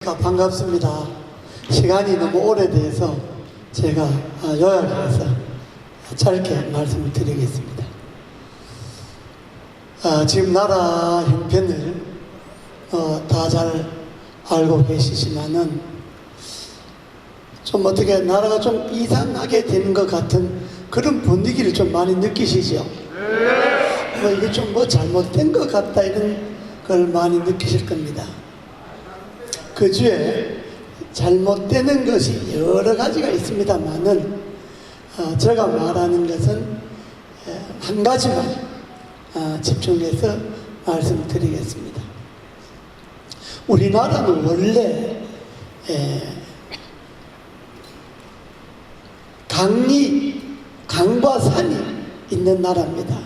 안녕하십니까. 반갑습니다. 시간이 너무 오래돼서 제가 요약해서 짧게 말씀을 드리겠습니다. 지금 나라 형편을 다 잘 알고 계시지만은 좀 어떻게 나라가 좀 이상하게 되는 것 같은 그런 분위기를 좀 많이 느끼시죠? 이게 좀 잘못된 것 같다 이런 걸 많이 느끼실 겁니다. 그 주에 잘못되는 것이 여러 가지가 있습니다만은 제가 말하는 것은 한 가지만 집중해서 말씀드리겠습니다. 우리나라는 원래 강과 산이 있는 나라입니다.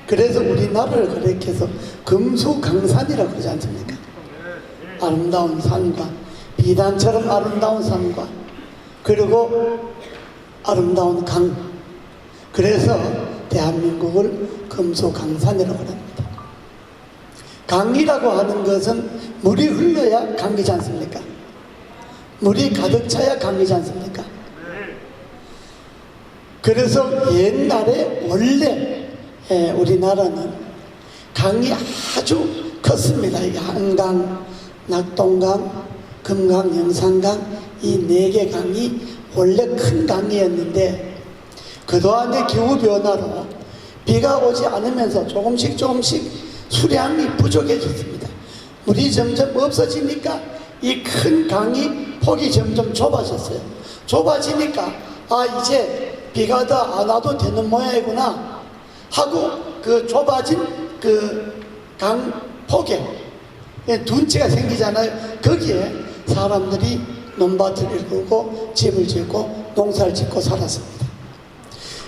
그래서 우리나라를 그렇게 해서 금수강산이라고 그러지 않습니까? 아름다운 산과 비단처럼 아름다운 산과 그리고 아름다운 강, 그래서 대한민국을 금수강산이라고 합니다. 강이라고 하는 것은 물이 흘러야 강이지 않습니까? 물이 가득 차야 강이지 않습니까? 그래서 옛날에 원래 우리나라는 강이 아주 컸습니다. 이게 한강, 낙동강, 금강, 영산강 이 4개 강이 원래 큰 강이었는데 그동안의 기후변화로 비가 오지 않으면서 조금씩 수량이 부족해졌습니다. 물이 점점 없어지니까 이 큰 강이 폭이 점점 좁아졌어요. 좁아지니까 이제 비가 더 안 와도 되는 모양이구나 하고 그 좁아진 그 강 폭에 둔치가 생기잖아요. 거기에 사람들이 논밭을 일구고 집을 짓고 농사를 짓고 살았습니다.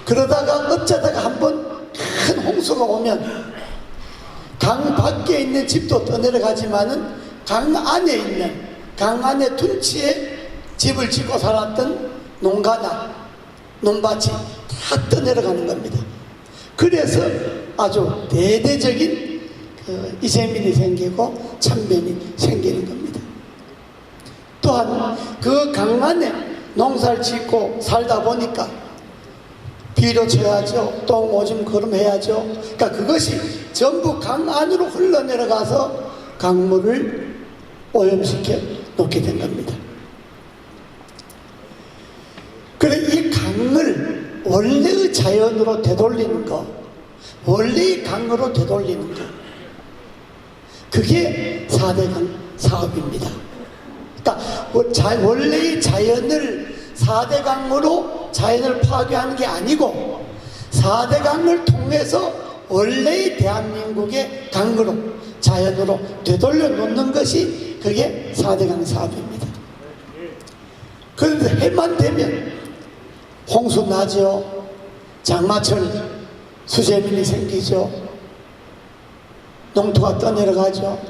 그러다가 어쩌다가 한번 큰 홍수가 오면 강 밖에 있는 집도 떠내려가지만은 강 안에 둔치에 집을 짓고 살았던 농가나 논밭이 다 떠내려가는 겁니다. 그래서 아주 대대적인 이재민이 생기고 참변이 생기는 겁니다. 또한 그 강 안에 농사를 짓고 살다 보니까 비료 쳐야죠. 똥 오줌 걸음 해야죠. 그러니까 그것이 전부 강 안으로 흘러내려가서 강물을 오염시켜 놓게 된 겁니다. 그래 이 강을 원래의 자연으로 되돌리는 거, 원래의 강으로 되돌리는 거, 그게 4대강 사업입니다. 그러니까 원래의 자연을 4대강으로 자연을 파괴하는 게 아니고 4대강을 통해서 원래의 대한민국의 강으로 자연으로 되돌려 놓는 것이 그게 4대강 사업입니다. 그런데 해만 되면 홍수 나죠. 장마철 수재민이 생기죠. 농토가 떠내려가죠.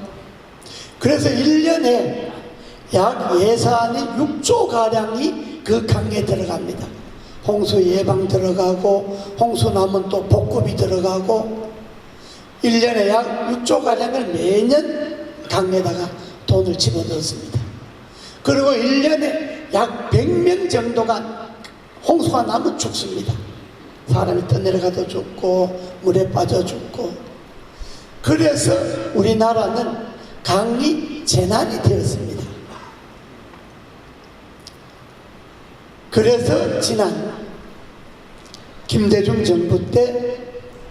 그래서 1년에 약 예산이 6조가량이 그 강에 들어갑니다. 홍수 예방 들어가고 홍수 나면 또 복급이 들어가고 1년에 약 6조가량을 매년 강에다가 돈을 집어넣습니다. 그리고 1년에 약 100명 정도가 홍수가 나면 죽습니다. 사람이 떠내려가도 죽고 물에 빠져 죽고. 그래서 우리나라는 강이 재난이 되었습니다. 그래서 지난 김대중 정부 때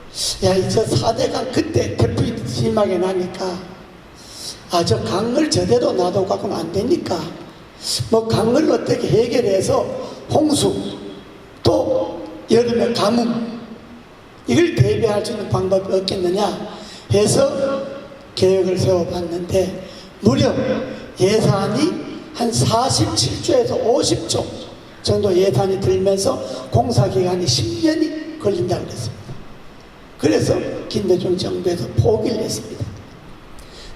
이제 4대강 그때 태풍이 심하게 나니까 저 강을 제대로 놔둬갖고는 안 되니까 강을 어떻게 해결해서 홍수 또 여름에 가뭄 이걸 대비할 수 있는 방법이 없겠느냐 해서 계획을 세워봤는데 무려 예산이 한 47조에서 50조 정도 예산이 들면서 공사기간이 10년이 걸린다고 그랬습니다. 그래서 김대중 정부에서 포기를 했습니다.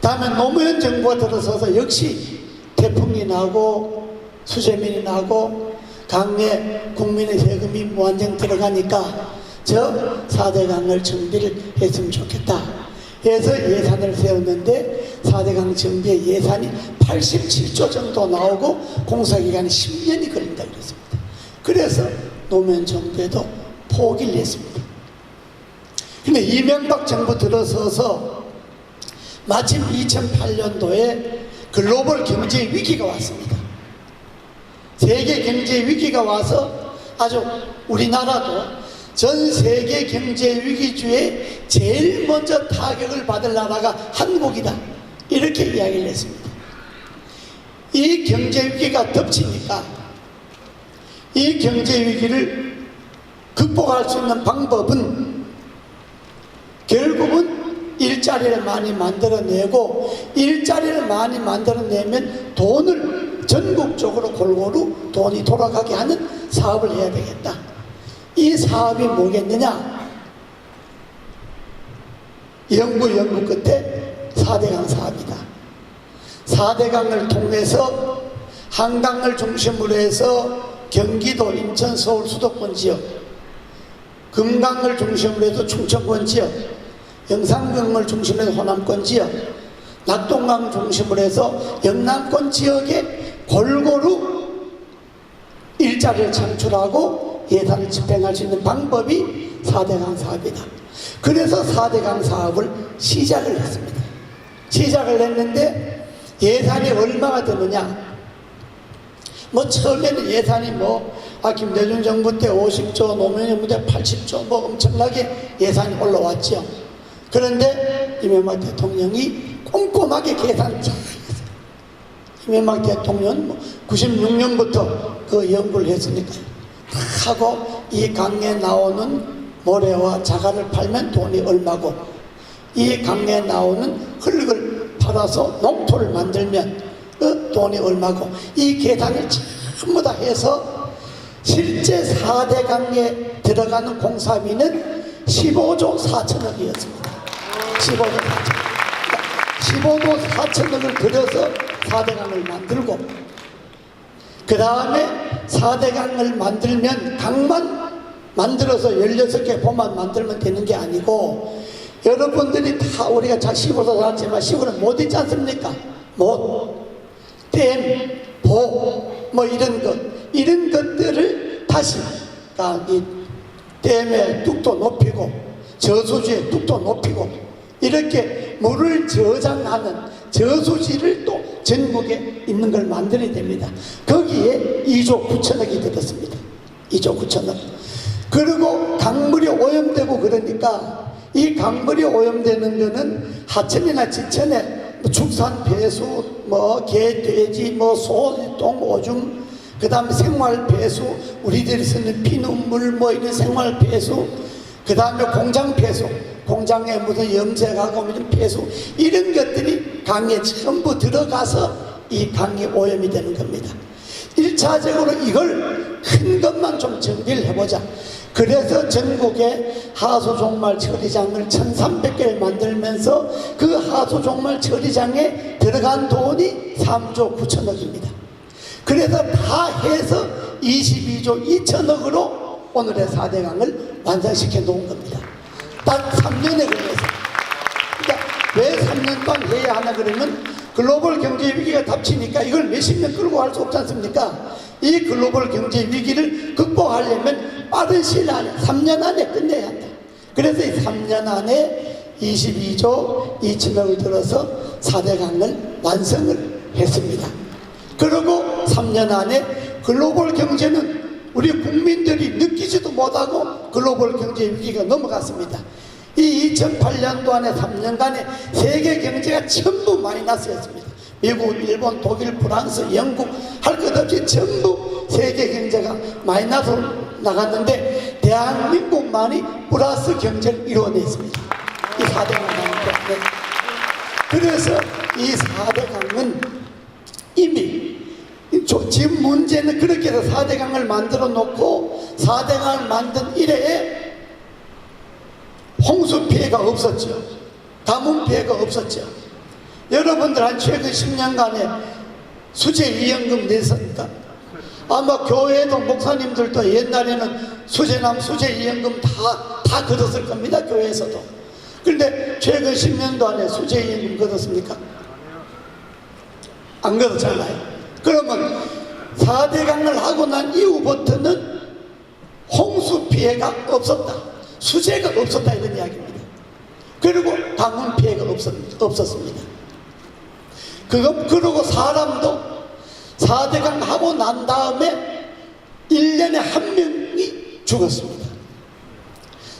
다음에 노무현 정부가 들어서서 역시 태풍이 나고 수재민이 나고 강에 국민의 세금이 무한정 들어가니까 저 4대강을 정비를 했으면 좋겠다 해서 예산을 세웠는데 4대강 정비의 예산이 87조 정도 나오고 공사기간이 10년이 걸린다고 그랬습니다. 그래서 노무현 정부에도 포기를 했습니다. 근데 이명박 정부 들어서서 마침 2008년도에 글로벌 경제 위기가 왔습니다. 세계 경제 위기가 와서 아주 우리나라도 전 세계 경제 위기주에 제일 먼저 타격을 받을 나라가 한국이다, 이렇게 이야기를 했습니다. 이 경제 위기가 덮치니까 이 경제 위기를 극복할 수 있는 방법은 결국은 일자리를 많이 만들어내고, 일자리를 많이 만들어내면 돈을 전국적으로 골고루 돈이 돌아가게 하는 사업을 해야 되겠다. 이 사업이 뭐겠느냐? 연구 끝에 4대강 사업이다. 4대강을 통해서 한강을 중심으로 해서 경기도, 인천, 서울 수도권 지역, 금강을 중심으로 해서 충청권 지역, 영산강을 중심으로 해서 호남권 지역, 낙동강 중심으로 해서 영남권 지역에 골고루 일자리를 창출하고 예산을 집행할 수 있는 방법이 4대강 사업이다. 그래서 4대강 사업을 시작을 했습니다. 시작을 했는데 예산이 얼마가 드느냐? 처음에는 예산이 김대중 정부 때 50조, 노무현 정부 때 80조, 엄청나게 예산이 올라왔죠. 그런데 이명박 대통령이 꼼꼼하게 계산을 잘 했어요. 이명박 대통령은 96년부터 그 연구를 했으니까요. 하고 이 강에 나오는 모래와 자갈을 팔면 돈이 얼마고, 이 강에 나오는 흙을 팔아서 농토를 만들면 돈이 얼마고, 이 계산을 전부 다 해서 실제 4대강에 들어가는 공사비는 15조 4천억이었습니다. 15조 4천억. 15조 4천억을 들여서 4대강을 만들고, 그 다음에 4대강을 만들면 강만 만들어서 16개 보만 만들면 되는 게 아니고, 여러분들이 다 우리가 시골에서 살았지만 시골은 못 있지 않습니까? 댐, 보, 이런 것들을 다시 이 댐의 뚝도 높이고 저수지의 뚝도 높이고 이렇게 물을 저장하는 저수지를 또 전국에 있는 걸 만들어야 됩니다. 거기에 2조 9천억이 들었습니다. 2조 9천억. 그리고 강물이 오염되고 그러니까 이 강물이 오염되는 거는 하천이나 지천에 축산 배수, 개, 돼지, 소, 똥, 오줌, 그 다음에 생활 배수, 우리들이 쓰는 피눈물, 이런 생활 배수, 그 다음에 공장 배수, 공장에 무슨 염색하고 이런 배수, 이런 것들이 강에 전부 들어가서 이 강이 오염이 되는 겁니다. 1차적으로 이걸 큰 것만 좀 정비를 해보자. 그래서 전국에 하수종말 처리장을 1300개를 만들면서 그 하수종말 처리장에 들어간 돈이 3조 9천억입니다. 그래서 다 해서 22조 2천억으로 오늘의 4대강을 완성시켜 놓은 겁니다. 딱 3년에 걸려서. 그러니까 왜 3년 동안 해야 하나 그러면 글로벌 경제 위기가 닥치니까 이걸 몇십 년 끌고 갈 수 없지 않습니까? 이 글로벌 경제 위기를 극복하려면 빠른 시일 안에 3년 안에 끝내야 한다. 그래서 이 3년 안에 22조 2천억을 들어서 4대강을 완성을 했습니다. 그리고 3년 안에 글로벌 경제는 우리 국민들이 느끼지도 못하고 글로벌 경제 위기가 넘어갔습니다. 이 2008년도 안에 3년간에 세계 경제가 전부 마이너스였습니다. 미국, 일본, 독일, 프랑스, 영국 할 것 없이 전부 세계 경제가 마이너스로 나갔는데 대한민국만이 플러스 경제를 이루어냈습니다. 이 4대강 때문에. 그래서 이 4대강은 이미 지금 문제는 그렇게 해서 4대강을 만들어 놓고 4대강을 만든 이래에 홍수 피해가 없었죠. 가뭄 피해가 없었죠. 여러분들 한 최근 10년간에 수재 이연금 냈습니까? 아마 교회도 목사님들도 옛날에는 수재남 수재 이연금 다 걷었을 겁니다. 교회에서도 그런데 최근 10년도 안에 수재임금 걷었습니까? 안 걷었잖아요. 그러면 4대강을 하고 난 이후부터는 홍수 피해가 없었다, 수재가 없었다, 이런 이야기입니다. 그리고 가뭄 피해가 없었습니다. 그러고 사람도 4대강 하고 난 다음에 1년에 한 명이 죽었습니다.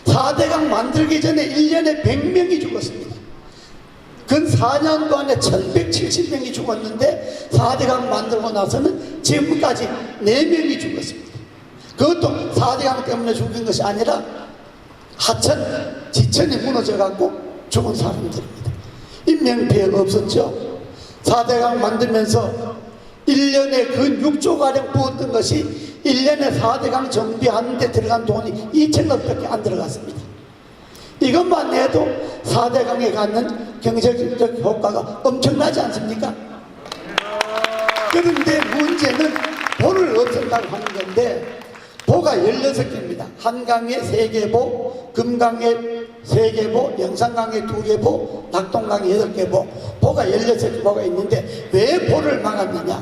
4대강 만들기 전에 1년에 100명이 죽었습니다. 근 4년 동안에 1170명이 죽었는데 4대강 만들고 나서는 지금까지 4명이 죽었습니다. 그것도 4대강 때문에 죽은 것이 아니라 하천, 지천이 무너져 갖고 죽은 사람들입니다. 인명피해가 없었죠. 4대강 만들면서 1년에 그 6조가량 부었던 것이 1년에 4대강 정비하는 데 들어간 돈이 2천억밖에 안 들어갔습니다. 이것만 해도 4대강에 갖는 경제적 효과가 엄청나지 않습니까? 그런데 문제는 보를 없앤다고 하는 건데, 보가 16개입니다. 한강에 3개 보, 금강에 3개 보, 영산강에 2개 보, 낙동강에 8개 보, 보가 16개 보가 있는데 왜 보를 막았느냐?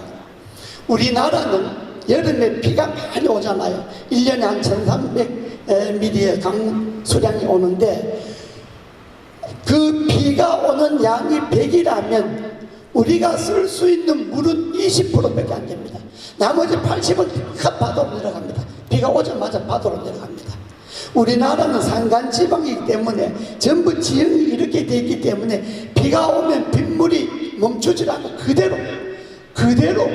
우리나라는 여름에 비가 많이 오잖아요. 1년에 한 1300mm의 강수량이 오는데, 그 비가 오는 양이 100이라면 우리가 쓸 수 있는 물은 20%밖에 안 됩니다. 나머지 80은 큰 바다로 내려갑니다. 비가 오자마자 바다로 내려갑니다. 우리나라는 산간지방이기 때문에 전부 지형이 이렇게 되어 있기 때문에 비가 오면 빗물이 멈추지 않고 그대로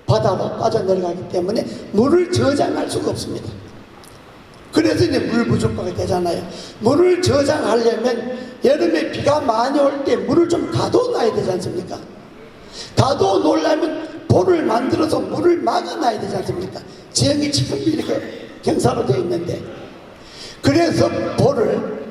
바다로 빠져내려가기 때문에 물을 저장할 수가 없습니다. 그래서 이제 물 부족하게 되잖아요. 물을 저장하려면 여름에 비가 많이 올 때 물을 좀 가둬놔야 되지 않습니까? 가둬놓으려면 보를 만들어서 물을 막아놔야 되지 않습니까? 지형이 지금 이렇게 경사로 되어 있는데, 그래서 보를,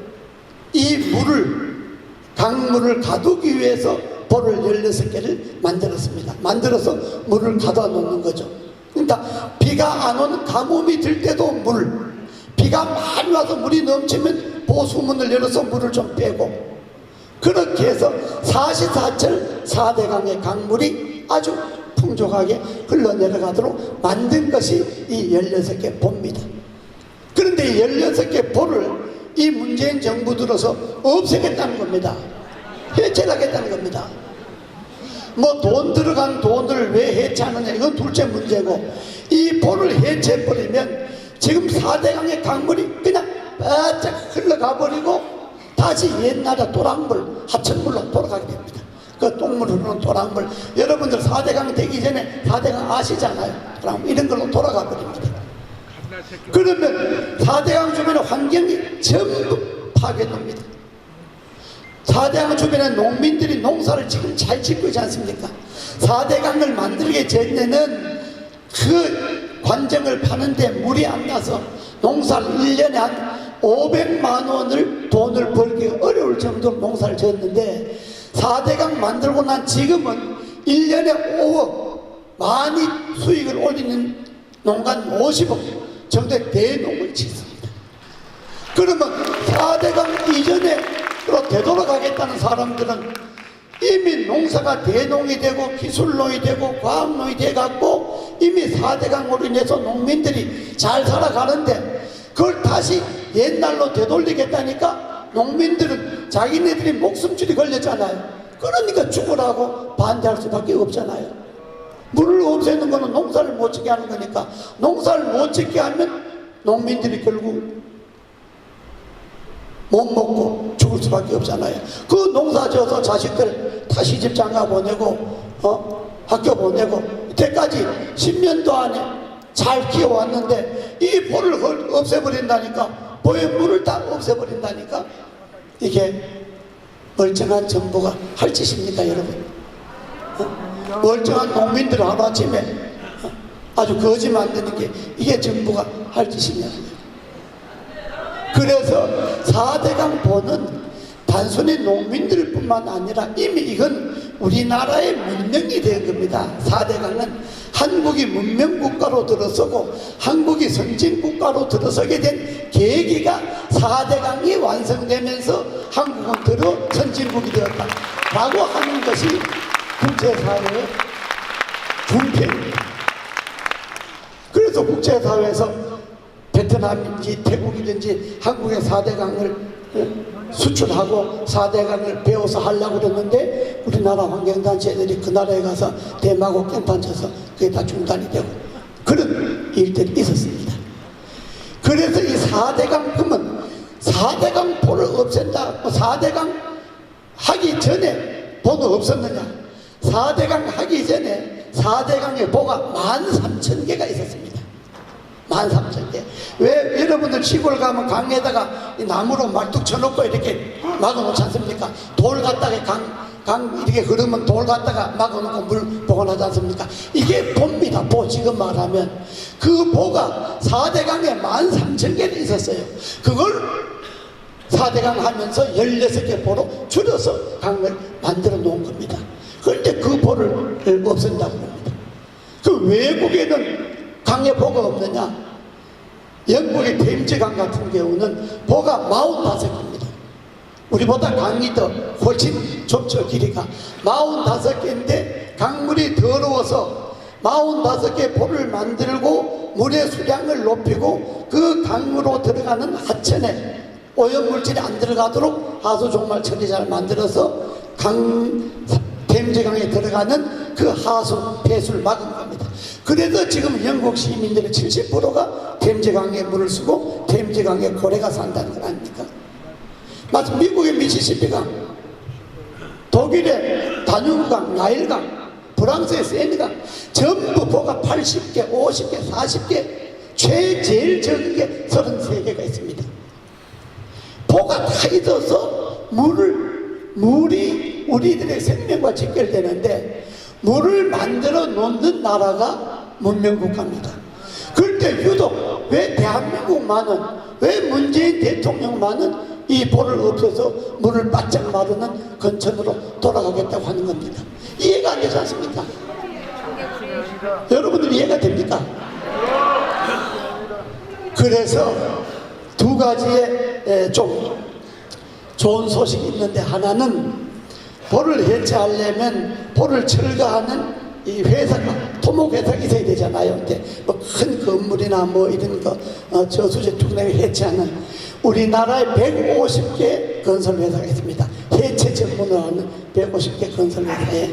이 물을, 강물을 가두기 위해서 보를 16개를 만들었습니다. 만들어서 물을 가둬 놓는 거죠. 그러니까 비가 안 오는 가뭄이 들 때도 물, 비가 많이 와서 물이 넘치면 보수문을 열어서 물을 좀 빼고, 그렇게 해서 44철 4대강의 강물이 아주 풍족하게 흘러내려가도록 만든 것이 이 16개 보입니다. 그런데 이 16개 보를 이 문재인 정부 들어서 없애겠다는 겁니다. 해체하겠다는 겁니다. 뭐 돈 들어간 돈을 왜 해체하느냐, 이건 둘째 문제고, 이 보를 해체해버리면 지금 4대강의 강물이 그냥 바짝 흘러가 버리고 다시 옛날에 도랑물, 하천물로 돌아가게 됩니다. 그 똥물 흐르는 도랑물, 여러분들 4대강 되기 전에 4대강 아시잖아요. 도랑물 이런 걸로 돌아가 버립니다. 그러면 4대강 주변의 환경이 전부 파괴됩니다. 4대강 주변에 농민들이 농사를 지금 잘 짓고 있지 않습니까? 4대강을 만들기 전에는 그 관정을 파는데 물이 안 나서 농사를 1년에 한 500만 원을 돈을 벌기 어려울 정도로 농사를 지었는데, 4대강 만들고 난 지금은 1년에 5억, 많이 수익을 올리는 농간 50억 정도의 대농을 짓습니다. 그러면 4대강 이전에로 되돌아가겠다는 사람들은 이미 농사가 대농이 되고 기술농이 되고 과학농이 돼갖고 이미 4대강으로 인해서 농민들이 잘 살아가는데, 그걸 다시 옛날로 되돌리겠다니까 농민들은 자기네들이 목숨줄이 걸렸잖아요. 그러니까 죽으라고 반대할 수밖에 없잖아요. 물을 없애는 거는 농사를 못 짓게 하는 거니까, 농사를 못 짓게 하면 농민들이 결국 못 먹고 죽을 수밖에 없잖아요. 그 농사 지어서 자식들 다 시집 장가 보내고 학교 보내고 이때까지 10년도 안에 잘 키워왔는데 이 보를 없애버린다니까, 보의 물을 다 없애버린다니까, 이게 멀쩡한 정부가 할 짓입니까, 여러분? 멀쩡한 농민들 하루아침에 아주 거지 만드는 게 이게 정부가 할 짓이냐. 그래서 4대강 보는 단순히 농민들 뿐만 아니라 이미 이건 우리나라의 문명이 된 겁니다. 4대강은 한국이 문명국가로 들어서고 한국이 선진국가로 들어서게 된 계기가 4대강이 완성되면서 한국은 들어 선진국이 되었다 라고 하는 것이 국제사회의 중폐입니다. 그래서 국제사회에서 베트남인지 태국이든지 한국의 4대강을 수출하고 4대강을 배워서 하려고 그랬는데 우리나라 환경단체들이 그 나라에 가서 대마고 깽판 쳐서 그게 다 중단이 되고 그런 일들이 있었습니다. 그래서 이 4대강 금은 4대강 포를 없앤다. 4대강 하기 전에 보는 없었느냐? 4대강 하기 전에 4대강의 보가 13,000개가 있었습니다. 13,000개. 왜 여러분들 시골 가면 강에다가 나무로 말뚝 쳐놓고 이렇게 막아놓지 않습니까? 돌 갖다가 강 이렇게 흐르면 돌 갖다가 막아놓고 물 보관하지 않습니까? 이게 보입니다. 보. 지금 말하면 그 보가 4대강에 13,000개는 있었어요. 그걸 4대강 하면서 16개 보로 줄여서 강을 만들어 놓은 겁니다. 그런데 그 보를 없앤다고 합니다. 그 외국에는 강에 보가 없느냐? 영국의 템즈강 같은 경우는 보가 45개입니다. 우리보다 강이 더 훨씬 좁죠. 길이가 45개인데 강물이 더러워서 45개 보를 만들고 물의 수량을 높이고 그 강으로 들어가는 하천에 오염물질이 안 들어가도록 하수 종말 처리장을 만들어서 템즈강에 들어가는 그 하수 폐수를 막은 겁니다. 그래서 지금 영국 시민들의 70%가 템즈강에 물을 쓰고 템즈강에 고래가 산다는 건 아닙니까? 마치 미국의 미시시피강, 독일의 다뉴브강, 나일강, 프랑스의 세느강 전부 보가 80개, 50개, 40개 제일 적은 게 33개가 있습니다. 보가 다 있어서 물이 우리들의 생명과 직결되는데 물을 만들어 놓는 나라가 문명국가입니다. 그런데 유독 왜 대한민국만은, 왜 문재인 대통령만은 이 보를 없애서 물을 바짝 마르는 건천으로 돌아가겠다고 하는 겁니까? 이해가 안 되지 않습니까? 여러분들 이해가 됩니까? 그래서 두 가지의 좀 좋은 소식이 있는데, 하나는 보를 해체하려면 보를 철거하는 이 회사가, 토목회사가 있어야 되잖아요. 근데 뭐 큰 건물이나 뭐 이런 거 저수지 뚝배기 해체하는 우리나라에 150개 건설회사가 있습니다. 해체 전문을 하는 150개 건설회사에.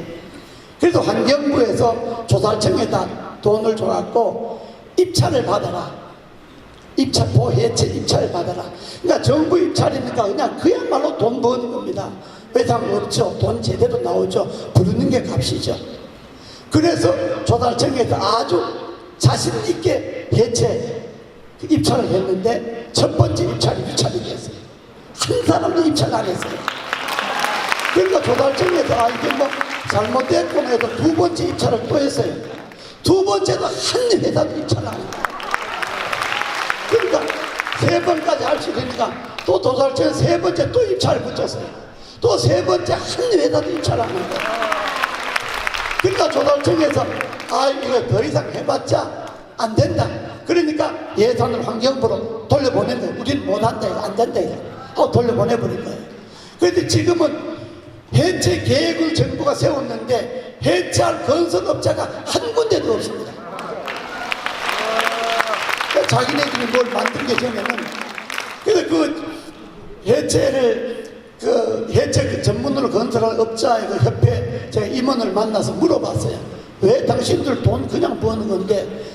그래서 환경부에서 조달청에다 돈을 줘갖고 입찰을 받아라. 입찰, 해체 입찰을 받아라. 그러니까 정부 입찰이니까 그냥 그야말로 돈 버는 겁니다. 외상 없죠. 돈 제대로 나오죠. 부르는 게 값이죠. 그래서 조달청에서 아주 자신있게 해체 입찰을 했는데 첫 번째 입찰이 유찰이 됐어요. 한 사람도 입찰 안 했어요. 그러니까 조달청에서 이게 뭐 잘못됐구나 해서 두 번째 입찰을 또 했어요. 두 번째도 한 회사도 입찰 안 했어요. 그러니까 세 번까지 할 수 있으니까 또 조달청에 세 번째 또 입찰을 붙였어요. 또 세 번째 한 회사도 입찰 안 했어요. 그러니까 조달청에서 이거 더 이상 해봤자 안 된다. 그러니까 예산을 환경부로 돌려보낸 거예요. 우리는 못한다 이거 안 된다 이거 돌려보내버린 거예요. 그런데 지금은 해체 계획을 정부가 세웠는데 해체할 건설업자가 한 군데도 없습니다. 그러니까 자기네들이 뭘 만들기 전에는, 그래서 그 해체를 해체 전문으로 건설할 업자의 그 협회 제가 임원을 만나서 물어봤어요. 왜 당신들 돈 그냥 버는 건데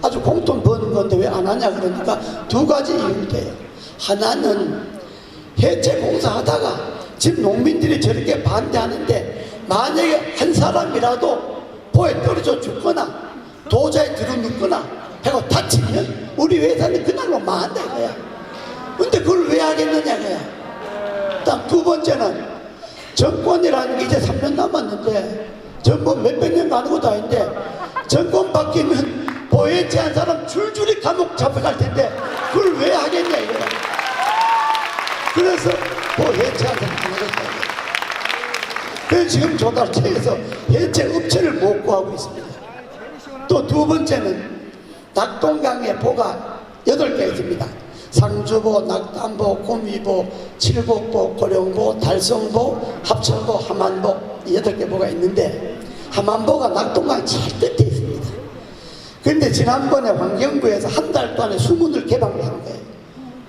아주 공돈 버는 건데 왜 안 하냐 그러니까 두 가지 이유를 대요. 하나는 해체 공사하다가 지금 농민들이 저렇게 반대하는데 만약에 한 사람이라도 보에 떨어져 죽거나 도자에 들어눕거나 하고 다치면 우리 회사는 그날로 망한다 이거야. 근데 그걸 왜 하겠느냐 이거야. 두 번째는 정권이라는 게 이제 3년 남았는데 정권 몇백 년 가는 것도 아닌데 정권 바뀌면 보해체한 사람 줄줄이 감옥 잡혀갈 텐데 그걸 왜 하겠냐 이거야. 그래서 보해체한 사람 안 하겠다. 그래서 지금 조달처에서 해체 업체를 못 구하고 있습니다. 또 두 번째는 낙동강에 보가 8개 있습니다. 상주보, 낙담보, 구미보, 칠곡보, 고령보, 달성보, 합천보, 함안보 8개 보가 있는데 함안보가 낙동강 제일 끝에 있습니다. 그런데 지난번에 환경부에서 한 달 동안에 수문을 개방을 한 거예요.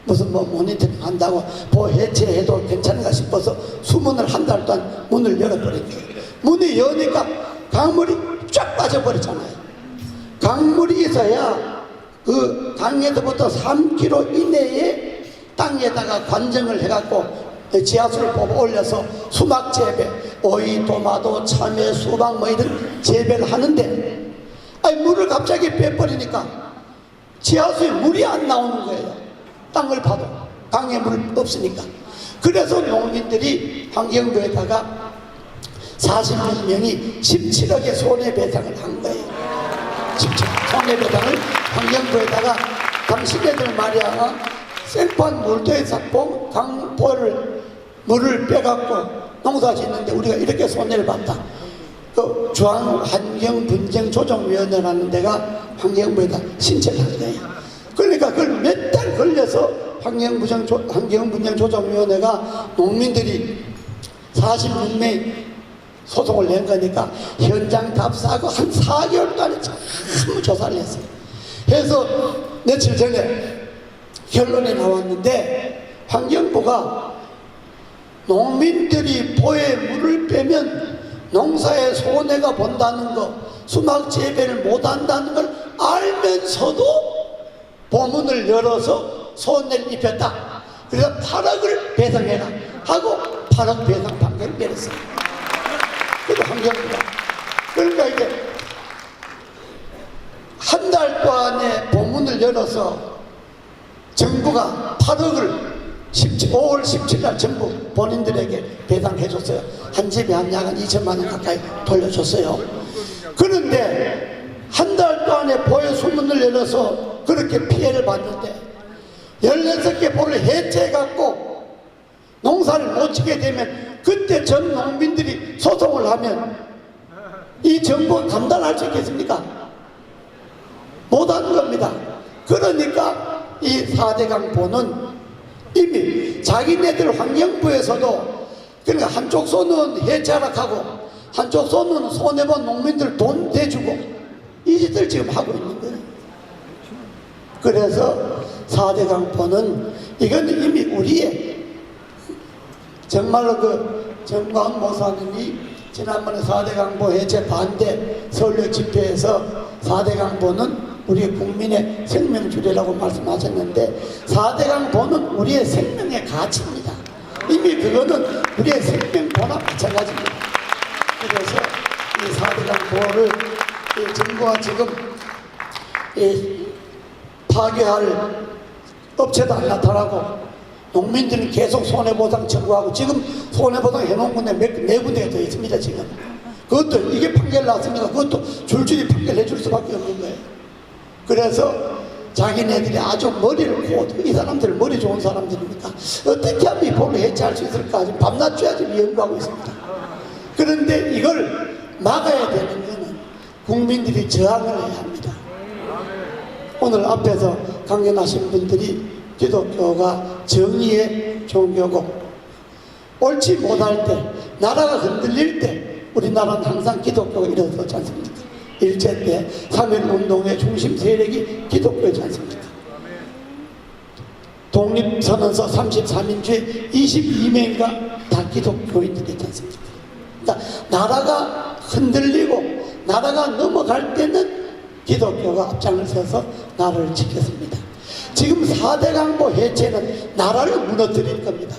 무슨 뭐 모니터링 한다고 보 해체해도 괜찮은가 싶어서 수문을 한 달 동안 문을 열어버린 거예요. 문이 여니까 강물이 쫙 빠져버렸잖아요. 강물이 있어야 그 강에서부터 3km 이내에 땅에다가 관정을 해갖고 지하수를 뽑아 올려서 수막 재배, 오이, 도마도, 참외, 수박 뭐 이런 재배를 하는데 아니 물을 갑자기 빼버리니까 지하수에 물이 안 나오는 거예요. 땅을 파도 강에 물 없으니까. 그래서 농민들이 환경부에다가 46명이 17억의 손해배상을 한 거예요. 17억 손해배상을 환경부에다가 당신네들 말이야 생판 물도에서 강보를 물을 빼갖고 농사 짓는데 우리가 이렇게 손해를 봤다. 그 중앙환경분쟁조정위원회라는 데가 환경부에다 신청을 한 거예요. 그러니까 그걸 몇 달 걸려서 환경분쟁조정위원회가 농민들이 46명이 소송을 낸 거니까 현장 답사하고 한 4개월 동안에 전부 조사를 했어요. 해서 며칠 전에 결론이 나왔는데 환경부가 농민들이 보에 물을 빼면 농사에 손해가 본다는 거, 수막 재배를 못한다는 걸 알면서도 보문을 열어서 손해를 입혔다. 그래서 8억을 배상해라 하고 8억 배상 판결을 내렸어요. 그래도 환경부가. 그러니까 이게 한 달 동안에 보문을 열어서 정부가 8억을 5월 17일 전부 본인들에게 배당해 줬어요. 한 집에 한 약 2천만 원 가까이 돌려줬어요. 그런데 한 달 동안에 보혜 수문을 열어서 그렇게 피해를 봤는데 16개 보를 해체해갖고 농사를 못 짓게 되면 그때 전 농민들이 소송을 하면 이 정부가 감당할 수 있겠습니까? 못하는 겁니다. 그러니까 이 4대강 보는 이미 자기네들 환경부에서도 그러니까 한쪽 손은 해체하락하고 한쪽 손은 손해본 농민들 돈 대주고 이 짓을 지금 하고 있는 거예요. 그래서 4대강 보는 이건 이미 우리의 정말로 그 정광 모사님이 지난번에 4대강보 해체 반대 서울역 집회에서 4대강보는 우리 국민의 생명줄이라고 말씀하셨는데 4대강보는 우리의 생명의 가치입니다. 이미 그거는 우리의 생명보나 마찬가지입니다. 그래서 이 4대강보를 정부가 지금 파괴할 업체도 안 나타나고 농민들은 계속 손해보상 청구하고 지금 손해보상 해놓은 군데 네 군데가 더 있습니다. 지금 그것도 이게 판결 났으니까 그것도 줄줄이 판결해 줄 수밖에 없는 거예요. 그래서 자기네들이 아주 머리를 이 사람들 머리 좋은 사람들이니까 어떻게 하면 이 법을 해체할 수 있을까 지금 밤낮 쥐야지 연구하고 있습니다. 그런데 이걸 막아야 되는 거는 국민들이 저항을 해야 합니다. 오늘 앞에서 강연하신 분들이 기독교가 정의의 종교고 옳지 못할 때 나라가 흔들릴 때 우리나라는 항상 기독교가 일어서지 않습니까? 일제 때 3.1운동의 중심 세력이 기독교이지 않습니까? 독립선언서 33인주에 22명인가 다 기독교인들이지 않습니까? 그러니까 나라가 흔들리고 나라가 넘어갈 때는 기독교가 앞장을 서서 나라를 지켰습니다. 지금 4대강보 해체는 나라를 무너뜨릴 겁니다.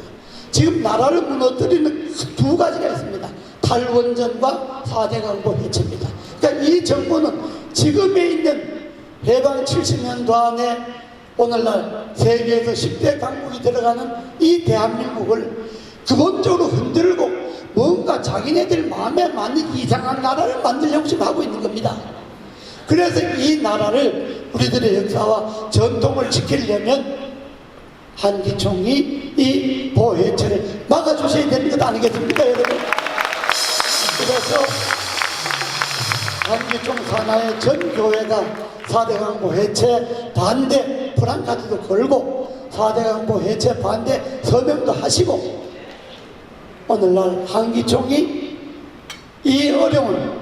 지금 나라를 무너뜨리는 두 가지가 있습니다. 탈원전과 4대강보 해체입니다. 그러니까 이 정부는 지금에 있는 해방 70년도 안에 오늘날 세계에서 10대 강국이 들어가는 이 대한민국을 근본적으로 흔들고 뭔가 자기네들 마음에 맞는 이상한 나라를 만들려고 지금 하고 있는 겁니다. 그래서 이 나라를 우리들의 역사와 전통을 지키려면 한기총이 이 보해체를 막아주셔야 되는 것 아니겠습니까, 여러분? 그래서 한기총 산하의 전 교회가 4대 강보 해체 반대 프랑카드도 걸고 4대 강보 해체 반대 서명도 하시고 오늘날 한기총이 이 어려운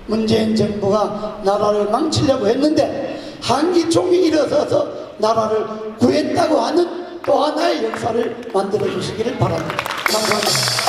문재인 정부가 나라를 망치려고 했는데 한기총이 일어서서 나라를 구했다고 하는 또 하나의 역사를 만들어 주시기를 바랍니다. 감사합니다.